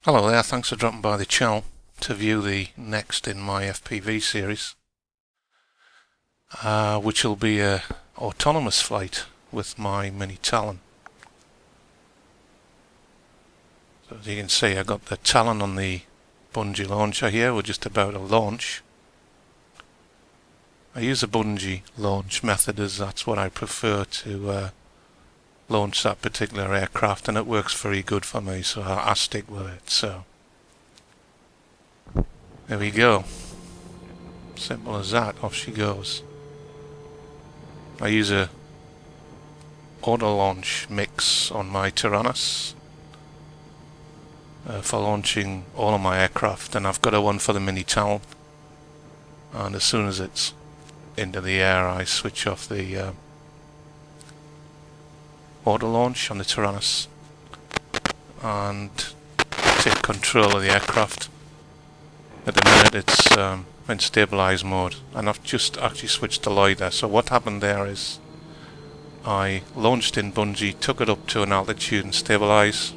Hello there, thanks for dropping by the channel to view the next in my FPV series, which will be a autonomous flight with my Mini Talon. So as you can see, I got the Talon on the bungee launcher here. We're just about to launch. I use a bungee launch method as that's what I prefer to launch that particular aircraft, and it works very good for me, so I stick with it. So there we go, simple as that. Off she goes. I use a auto launch mix on my Tyrannus for launching all of my aircraft, and I've got a one for the Mini Talon, and as soon as it's into the air I switch off the auto launch on the Tyrannus and take control of the aircraft. At the minute it's in stabilize mode, and I've just actually switched the loider. So what happened there is I launched in bungee, took it up to an altitude and stabilize,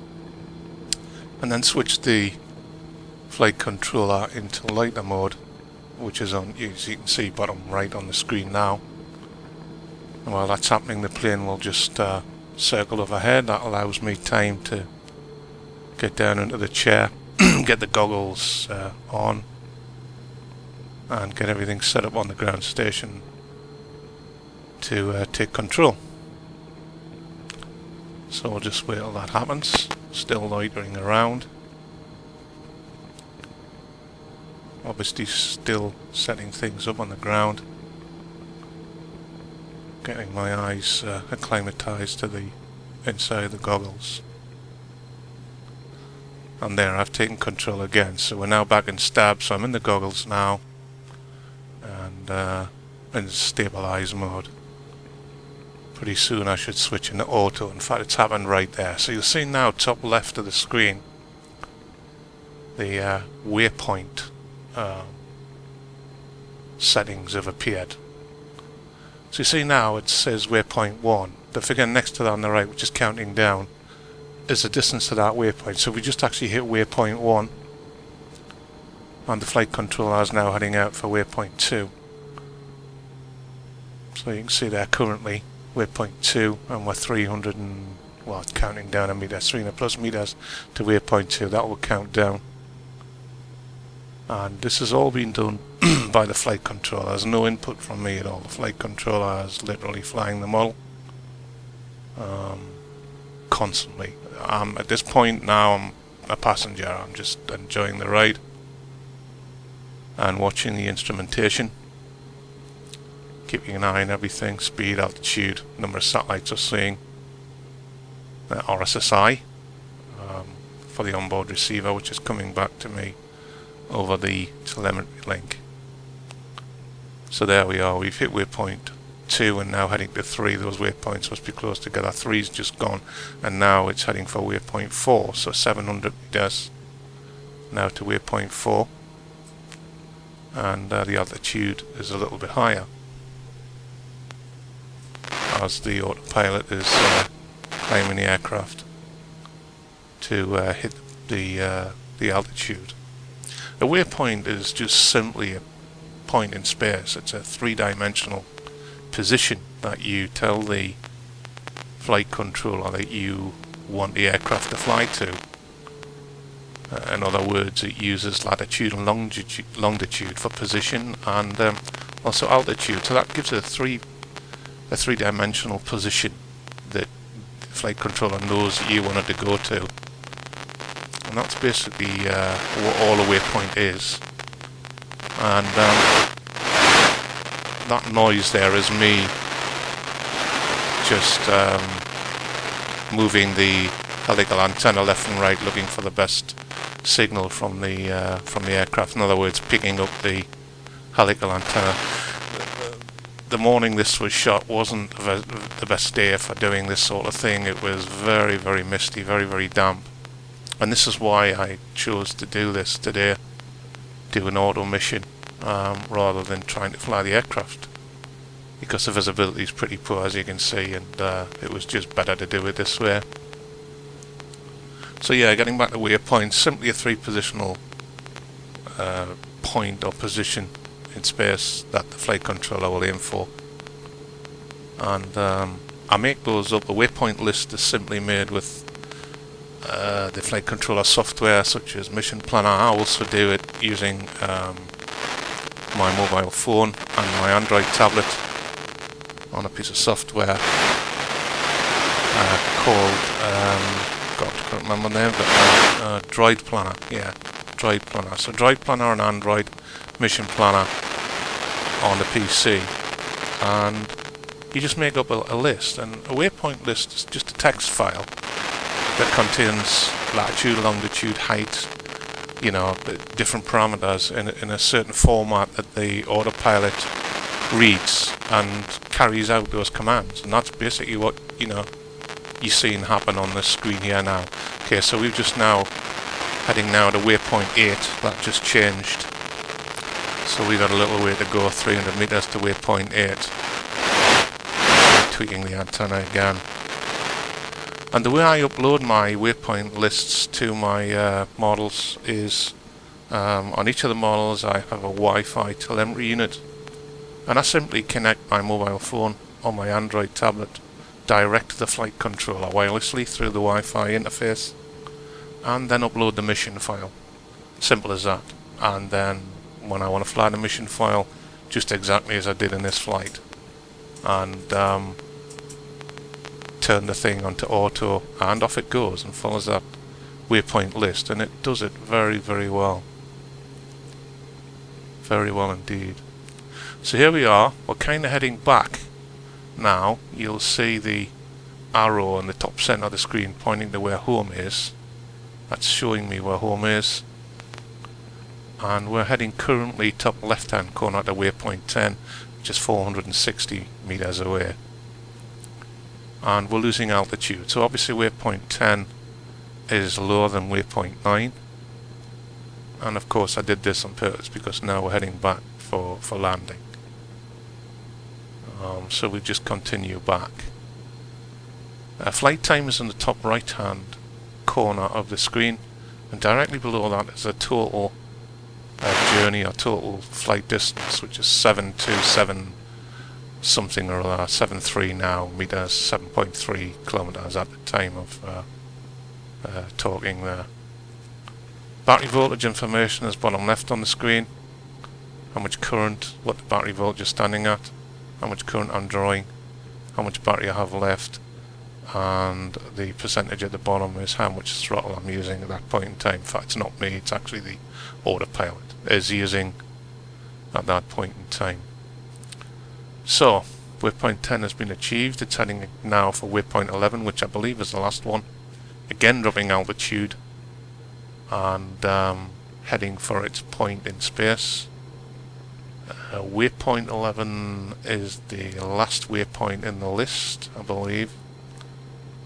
and then switched the flight controller into loiter mode, which is on, as you can see, bottom right on the screen now. And while that's happening, the plane will just circle overhead. That allows me time to get down into the chair, get the goggles on, and get everything set up on the ground station to take control. So we'll just wait till that happens. Still loitering around. Obviously still setting things up on the ground. Getting my eyes acclimatized to the inside of the goggles. And there, I've taken control again. So we're now back in stab, so I'm in the goggles now and in stabilize mode. Pretty soon I should switch into auto. In fact, it's happened right there. So you'll see now, top left of the screen, the waypoint settings have appeared. So you see now it says waypoint 1. The figure next to that on the right, which is counting down, is the distance to that waypoint. So we just actually hit waypoint 1, and the flight controller is now heading out for waypoint 2. So you can see there currently waypoint 2, and we're 300 and, well, it's counting down a meter, 300 plus meters to waypoint 2. That will count down. And this has all been done by the flight controller. There's no input from me at all. The flight controller is literally flying the model constantly. At this point now I'm a passenger. I'm just enjoying the ride and watching the instrumentation, keeping an eye on everything: speed, altitude, number of satellites we're seeing, RSSI for the onboard receiver, which is coming back to me over the telemetry link. So there we are, we've hit waypoint 2 and now heading to 3. Those waypoints must be close together. 3's just gone, and now it's heading for waypoint 4, so 700 meters now to waypoint 4, and the altitude is a little bit higher as the autopilot is climbing the aircraft to hit the altitude. A waypoint is just simply a point in space. It's a three-dimensional position that you tell the flight controller that you want the aircraft to fly to. In other words, it uses latitude and longitude for position, and also altitude. So that gives it a three-dimensional position that the flight controller knows that you want it to go to. And that's basically what all a waypoint is. And that noise there is me just moving the helical antenna left and right, looking for the best signal from the aircraft. In other words, picking up the helical antenna. The morning this was shot wasn't the best day for doing this sort of thing. It was very, very misty, very, very damp. And this is why I chose to do this today, do an auto mission, rather than trying to fly the aircraft, because the visibility is pretty poor, as you can see, and it was just better to do it this way. So yeah, getting back to waypoints, simply a 3-positional point or position in space that the flight controller will aim for. And I make those up. The waypoint list is simply made with the flight controller software such as Mission Planner. I also do it using my mobile phone and my Android tablet on a piece of software called God, I can't remember the name, but Droid Planner. Yeah, Droid Planner. So Droid Planner on Android, Mission Planner on the PC, and you just make up a list. And a waypoint list is just a text file that contains latitude, longitude, height, you know, different parameters in a certain format that the autopilot reads and carries out those commands. And that's basically what, you know, you're seeing happen on the screen here now. Okay, so we've just now heading now to waypoint 8. That just changed. So we've got a little way to go, 300 meters to waypoint 8. Tweaking the antenna again. And the way I upload my waypoint lists to my models is on each of the models I have a Wi-Fi telemetry unit, and I simply connect my mobile phone or my Android tablet direct to the flight controller wirelessly through the Wi-Fi interface, and then upload the mission file. Simple as that. And then when I want to fly the mission file, just exactly as I did in this flight, and turn the thing onto auto, and off it goes and follows that waypoint list, and it does it very, very well. Very well indeed. So here we are, we're kind of heading back now. You'll see the arrow in the top center of the screen pointing to where home is. That's showing me where home is. And we're heading currently top left hand corner to waypoint 10, which is 460 meters away. And we're losing altitude. So obviously waypoint 10 is lower than waypoint 9. And of course I did this on purpose because now we're heading back for landing. So we just continue back. Flight time is in the top right hand corner of the screen, and directly below that is a total journey or total flight distance, which is 727 something or other, 73 now meters, 7.3 kilometers at the time of talking there. Battery voltage information is bottom left on the screen. How much current, what the battery voltage is standing at, how much current I'm drawing, how much battery I have left, and the percentage at the bottom is how much throttle I'm using at that point in time. In fact, it's not me, it's actually the autopilot is using at that point in time. So, waypoint 10 has been achieved. It's heading now for waypoint 11, which I believe is the last one. Again dropping altitude and heading for its point in space. Waypoint 11 is the last waypoint in the list, I believe.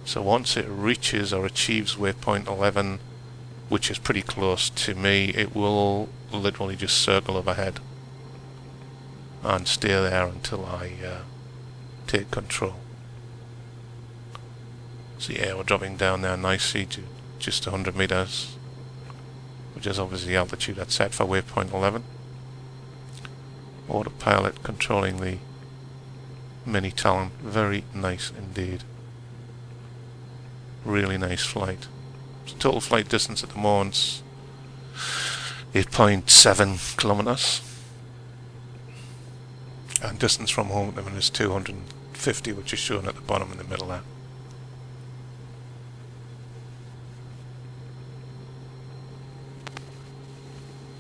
So once it reaches or achieves waypoint 11, which is pretty close to me, it will literally just circle overhead and stay there until I take control. So yeah, we're dropping down there nicely to just 100 meters, which is obviously the altitude that's set for waypoint 11. Autopilot controlling the Mini Talon. Very nice indeed. Really nice flight. So total flight distance at the moment 8.7 kilometers. And distance from home at the minute is 250, which is shown at the bottom in the middle there.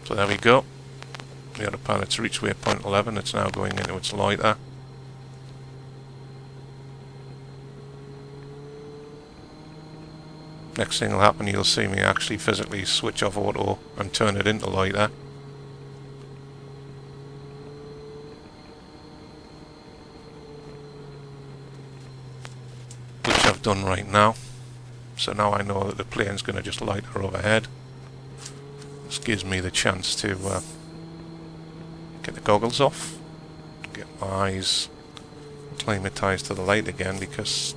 So there we go. The autopilot's reached waypoint 11. It's now going into its loiter. Next thing will happen, you'll see me actually physically switch off auto and turn it into loiter. Which I've done right now. So now I know that the plane's going to just loiter overhead. This gives me the chance to get the goggles off, get my eyes acclimatized to the light again, because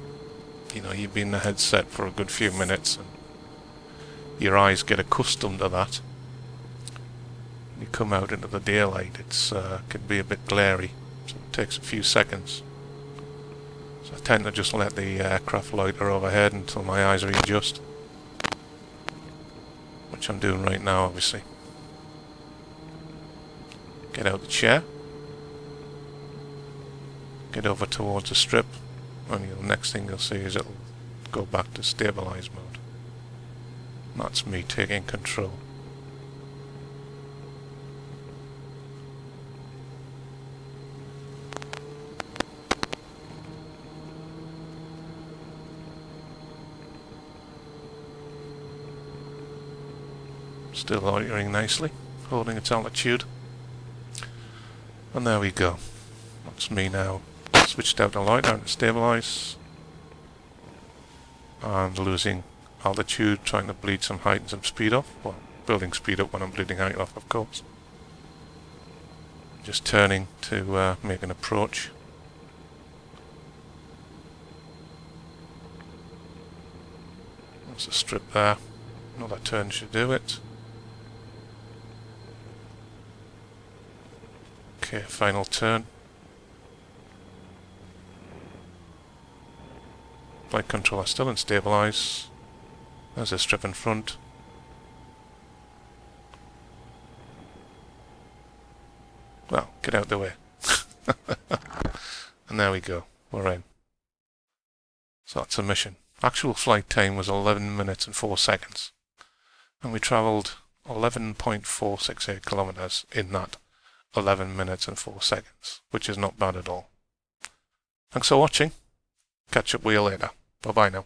you know, you've been in the headset for a good few minutes and your eyes get accustomed to that. When you come out into the daylight, it's can be a bit glary, so it takes a few seconds. So I tend to just let the aircraft loiter overhead until my eyes readjust, which I'm doing right now, obviously. Get out the chair, get over towards the strip, and the next thing you'll see is it'll go back to stabilize mode. And that's me taking control. Still loitering nicely, holding its altitude. And there we go. That's me now. Switched out to loiter and to stabilize. And losing altitude, trying to bleed some height and some speed off. Well, building speed up when I'm bleeding height off, of course. Just turning to make an approach. There's a strip there. Another turn should do it. Okay, final turn. Flight controller still in stabilize. There's a strip in front. Well, get out the way. And there we go, we're in. So that's a mission. Actual flight time was 11 minutes and 4 seconds. And we travelled 11.468 kilometers in that 11 minutes and 4 seconds, which is not bad at all. Thanks for watching. Catch up with you later. Bye bye now.